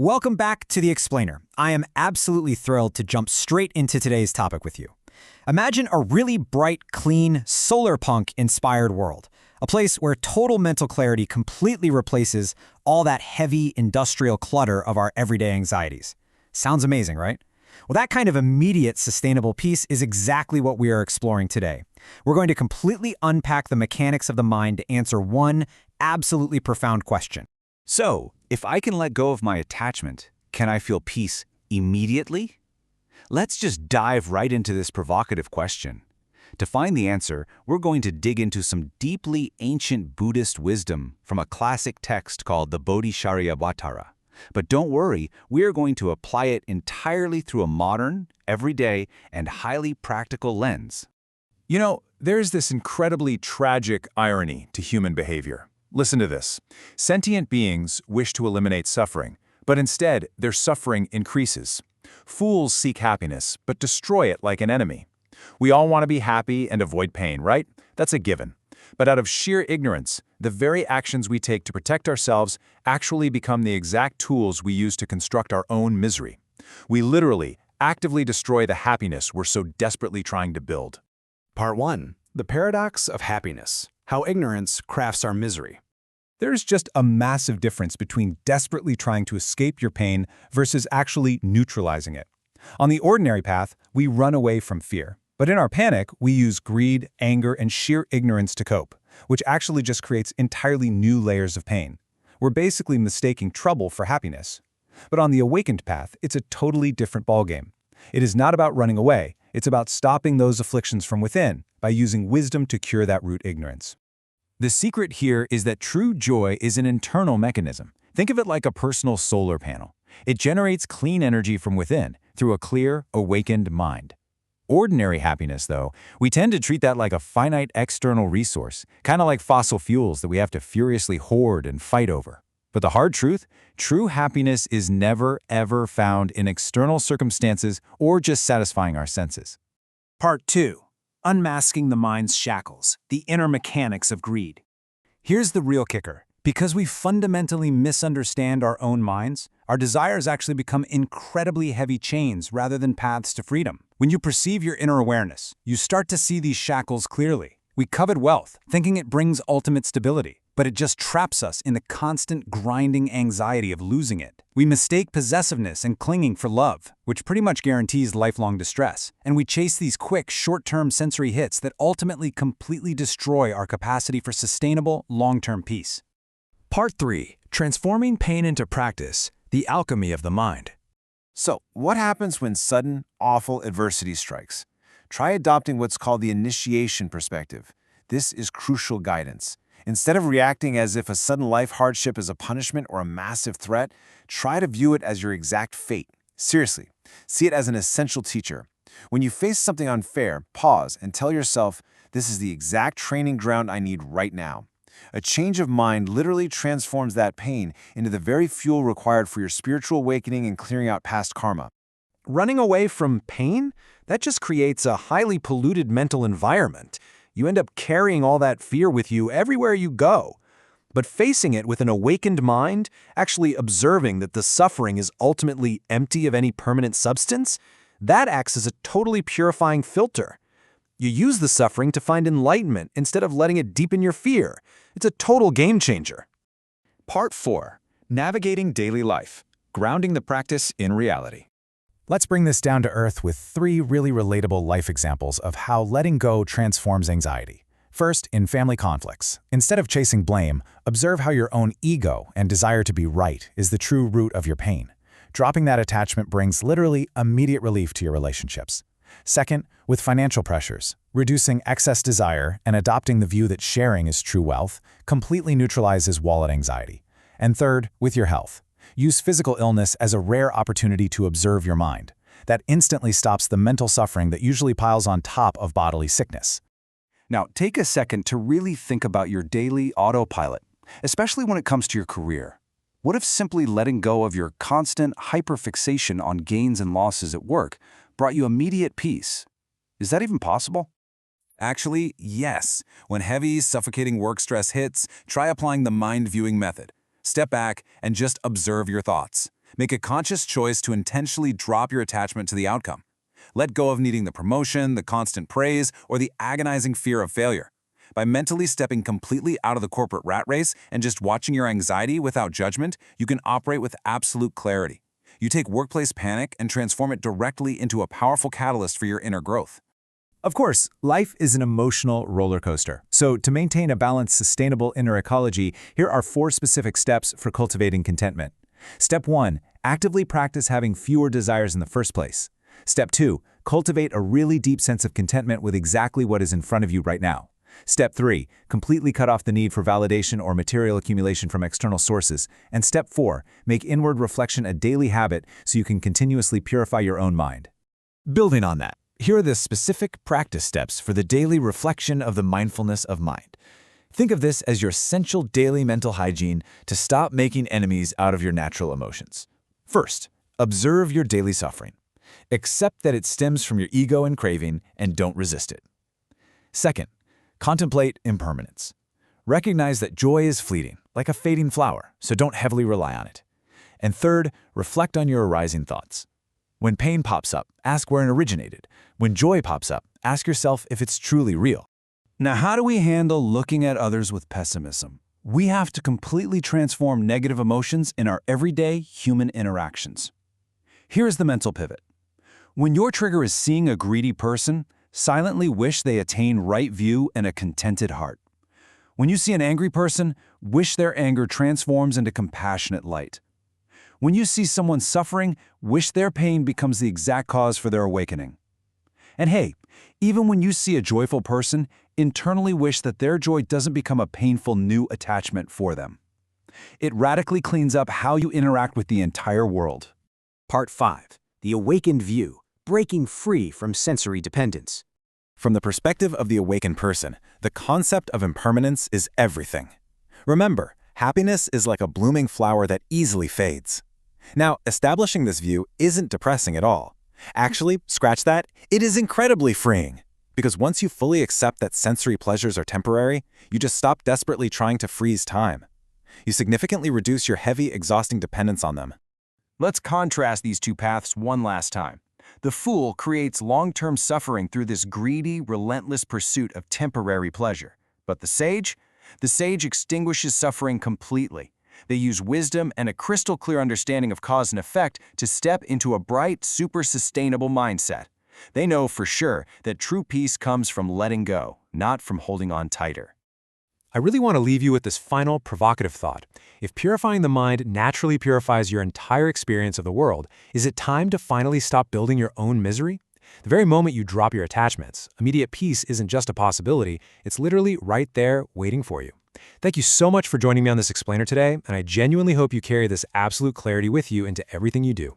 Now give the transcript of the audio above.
Welcome back to The Explainer. I am absolutely thrilled to jump straight into today's topic with you. Imagine a really bright, clean, solar punk-inspired world. A place where total mental clarity completely replaces all that heavy industrial clutter of our everyday anxieties. Sounds amazing, right? Well, that kind of immediate sustainable peace is exactly what we are exploring today. We're going to completely unpack the mechanics of the mind to answer one absolutely profound question. So, if I can let go of my attachment, can I feel peace immediately? Let's just dive right into this provocative question. To find the answer, we're going to dig into some deeply ancient Buddhist wisdom from a classic text called the Bodhisattva. But don't worry, we are going to apply it entirely through a modern, everyday, and highly practical lens. You know, there's this incredibly tragic irony to human behavior. Listen to this. Sentient beings wish to eliminate suffering, but instead their suffering increases. Fools seek happiness, but destroy it like an enemy. We all want to be happy and avoid pain, right? That's a given. But out of sheer ignorance, the very actions we take to protect ourselves actually become the exact tools we use to construct our own misery. We literally, actively destroy the happiness we're so desperately trying to build. Part 1. The Paradox of Happiness. How Ignorance Crafts Our Misery. There's just a massive difference between desperately trying to escape your pain versus actually neutralizing it. On the ordinary path, we run away from fear. But in our panic, we use greed, anger, and sheer ignorance to cope, which actually just creates entirely new layers of pain. We're basically mistaking trouble for happiness. But on the awakened path, it's a totally different ballgame. It is not about running away. It's about stopping those afflictions from within by using wisdom to cure that root ignorance. The secret here is that true joy is an internal mechanism. Think of it like a personal solar panel. It generates clean energy from within through a clear, awakened mind. Ordinary happiness, though, we tend to treat that like a finite external resource, kind of like fossil fuels that we have to furiously hoard and fight over. But the hard truth, true happiness is never, ever found in external circumstances or just satisfying our senses. Part 2. Unmasking the mind's shackles, the inner mechanics of greed. Here's the real kicker. Because we fundamentally misunderstand our own minds, our desires actually become incredibly heavy chains rather than paths to freedom. When you perceive your inner awareness, you start to see these shackles clearly. We covet wealth, thinking it brings ultimate stability, but it just traps us in the constant grinding anxiety of losing it. We mistake possessiveness and clinging for love, which pretty much guarantees lifelong distress, and we chase these quick, short-term sensory hits that ultimately completely destroy our capacity for sustainable, long-term peace. Part 3. Transforming Pain into Practice, the Alchemy of the Mind. So, what happens when sudden, awful adversity strikes? Try adopting what's called the initiation perspective. This is crucial guidance. Instead of reacting as if a sudden life hardship is a punishment or a massive threat, try to view it as your exact fate. Seriously, see it as an essential teacher. When you face something unfair, pause and tell yourself, this is the exact training ground I need right now. A change of mind literally transforms that pain into the very fuel required for your spiritual awakening and clearing out past karma. Running away from pain? That just creates a highly polluted mental environment. You end up carrying all that fear with you everywhere you go. But facing it with an awakened mind, actually observing that the suffering is ultimately empty of any permanent substance, that acts as a totally purifying filter. You use the suffering to find enlightenment instead of letting it deepen your fear. It's a total game changer. Part 4. Navigating Daily Life. Grounding the Practice in Reality. Let's bring this down to earth with 3 really relatable life examples of how letting go transforms anxiety. First, in family conflicts. Instead of chasing blame, observe how your own ego and desire to be right is the true root of your pain. Dropping that attachment brings literally immediate relief to your relationships. Second, with financial pressures, reducing excess desire and adopting the view that sharing is true wealth completely neutralizes wallet anxiety. And third, with your health. Use physical illness as a rare opportunity to observe your mind. That instantly stops the mental suffering that usually piles on top of bodily sickness. Now, take a second to really think about your daily autopilot, especially when it comes to your career. What if simply letting go of your constant hyperfixation on gains and losses at work brought you immediate peace? Is that even possible? Actually, yes. When heavy, suffocating work stress hits, try applying the mind-viewing method. Step back and just observe your thoughts. Make a conscious choice to intentionally drop your attachment to the outcome. Let go of needing the promotion, the constant praise, or the agonizing fear of failure. By mentally stepping completely out of the corporate rat race and just watching your anxiety without judgment, you can operate with absolute clarity. You take workplace panic and transform it directly into a powerful catalyst for your inner growth. Of course, life is an emotional roller coaster. So to maintain a balanced, sustainable inner ecology, here are 4 specific steps for cultivating contentment. Step 1, actively practice having fewer desires in the first place. Step 2, cultivate a really deep sense of contentment with exactly what is in front of you right now. Step 3, completely cut off the need for validation or material accumulation from external sources. And Step 4, make inward reflection a daily habit so you can continuously purify your own mind. Building on that, here are the specific practice steps for the daily reflection of the mindfulness of mind. Think of this as your essential daily mental hygiene to stop making enemies out of your natural emotions. First, observe your daily suffering. Accept that it stems from your ego and craving, and don't resist it. Second, contemplate impermanence. Recognize that joy is fleeting, like a fading flower, so don't heavily rely on it. And third, reflect on your arising thoughts. When pain pops up, ask where it originated. When joy pops up, ask yourself if it's truly real. Now, how do we handle looking at others with pessimism? We have to completely transform negative emotions in our everyday human interactions. Here's the mental pivot. When your trigger is seeing a greedy person, silently wish they attain right view and a contented heart. When you see an angry person, wish their anger transforms into compassionate light. When you see someone suffering, wish their pain becomes the exact cause for their awakening. And hey, even when you see a joyful person, internally wish that their joy doesn't become a painful new attachment for them. It radically cleans up how you interact with the entire world. Part 5. The Awakened View, Breaking Free from Sensory Dependence. From the perspective of the awakened person, the concept of impermanence is everything. Remember, happiness is like a blooming flower that easily fades. Now, establishing this view isn't depressing at all. Actually, scratch that, it is incredibly freeing. Because once you fully accept that sensory pleasures are temporary, you just stop desperately trying to freeze time. You significantly reduce your heavy, exhausting dependence on them. Let's contrast these two paths one last time. The fool creates long-term suffering through this greedy, relentless pursuit of temporary pleasure. But the sage extinguishes suffering completely. They use wisdom and a crystal-clear understanding of cause and effect to step into a bright, super-sustainable mindset. They know for sure that true peace comes from letting go, not from holding on tighter. I really want to leave you with this final provocative thought. If purifying the mind naturally purifies your entire experience of the world, is it time to finally stop building your own misery? The very moment you drop your attachments, immediate peace isn't just a possibility, it's literally right there waiting for you. Thank you so much for joining me on this explainer today, and I genuinely hope you carry this absolute clarity with you into everything you do.